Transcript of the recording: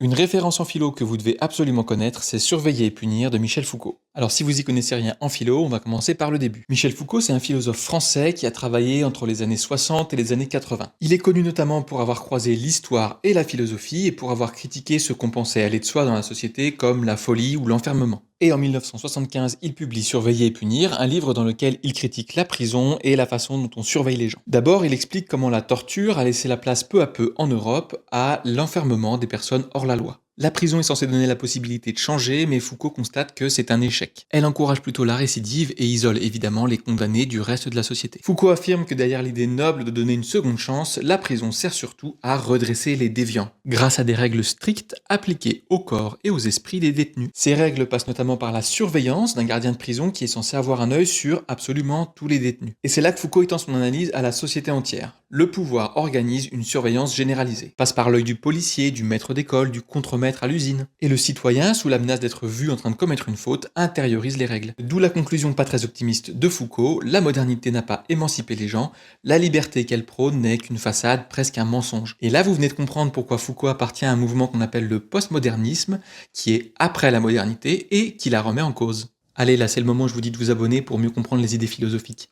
Une référence en philo que vous devez absolument connaître, c'est Surveiller et punir de Michel Foucault. Alors si vous y connaissez rien en philo, on va commencer par le début. Michel Foucault, c'est un philosophe français qui a travaillé entre les années 60 et les années 80. Il est connu notamment pour avoir croisé l'histoire et la philosophie et pour avoir critiqué ce qu'on pensait aller de soi dans la société comme la folie ou l'enfermement. Et en 1975, il publie Surveiller et punir, un livre dans lequel il critique la prison et la façon dont on surveille les gens. D'abord, il explique comment la torture a laissé la place peu à peu en Europe à l'enfermement des personnes hors la loi. La prison est censée donner la possibilité de changer, mais Foucault constate que c'est un échec. Elle encourage plutôt la récidive et isole évidemment les condamnés du reste de la société. Foucault affirme que derrière l'idée noble de donner une seconde chance, la prison sert surtout à redresser les déviants, grâce à des règles strictes appliquées au corps et aux esprits des détenus. Ces règles passent notamment par la surveillance d'un gardien de prison qui est censé avoir un œil sur absolument tous les détenus. Et c'est là que Foucault étend son analyse à la société entière. Le pouvoir organise une surveillance généralisée. Passe par l'œil du policier, du maître d'école, du contremaître à l'usine. Et le citoyen, sous la menace d'être vu en train de commettre une faute, intériorise les règles. D'où la conclusion pas très optimiste de Foucault, la modernité n'a pas émancipé les gens, la liberté qu'elle prône n'est qu'une façade, presque un mensonge. Et là, vous venez de comprendre pourquoi Foucault appartient à un mouvement qu'on appelle le postmodernisme, qui est après la modernité et qui la remet en cause. Allez, là c'est le moment où je vous dis de vous abonner pour mieux comprendre les idées philosophiques.